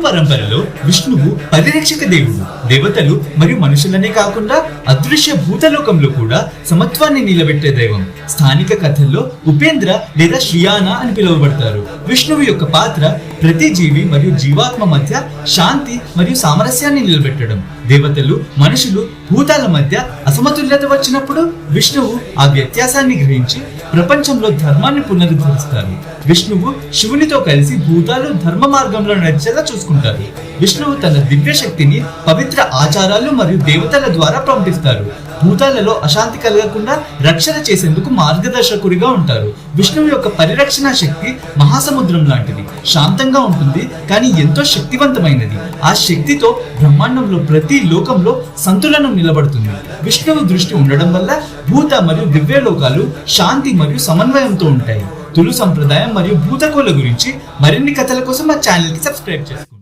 పరంపరలో విష్ణువు పరిరక్షక దేవుడు. దేవతలు మరియు మనుషులనే కాకుండా అదృశ్య భూతలోకంలో కూడా సమత్వాన్ని నిలబెట్టే దైవం. స్థానిక కథల్లో ఉపేంద్ర లేదా శ్రియానా అని పిలువబడతారు. విష్ణువు యొక్క పాత్ర ప్రతి జీవి మరియు జీవాత్మ మధ్య శాంతి మరియు సామరస్యాన్ని నిలబెట్టడం. దేవతలు, మనుషులు, భూతాల మధ్య అసమతుల్యత వచ్చినప్పుడు విష్ణువు ఆ వ్యత్యాసాన్ని గ్రహించి ప్రపంచంలో ధర్మాన్ని పునరుద్ధరిస్తారు. విష్ణువు శివునితో కలిసి భూతాలు ధర్మ మార్గంలో నడిచేలా చూసుకుంటారు. విష్ణువు తన దివ్య శక్తిని పవిత్ర ఆచారాలు మరియు దేవతల ద్వారా పంపిస్తారు. భూతాలలో అశాంతి కలగకుండా రక్షణ చేసేందుకు మార్గదర్శకుడిగా ఉంటారు. విష్ణువు యొక్క పరిరక్షణ శక్తి మహాసముద్రం లాంటిది. శాంతంగా ఉంటుంది కానీ ఎంతో శక్తివంతమైనది. ఆ శక్తితో బ్రహ్మాండంలో ప్రతి లోకంలో సంతులనం నిలబడుతుంది. విష్ణువు దృష్టి ఉండడం వల్ల భూత మరియు దివ్య లోకాలు శాంతి మరియు సమన్వయంతో ఉంటాయి. తులు సంప్రదాయం మరియు భూతకోల గురించి మరిన్ని కథల కోసం మా ఛానల్ కి సబ్స్క్రైబ్ చేసుకోండి.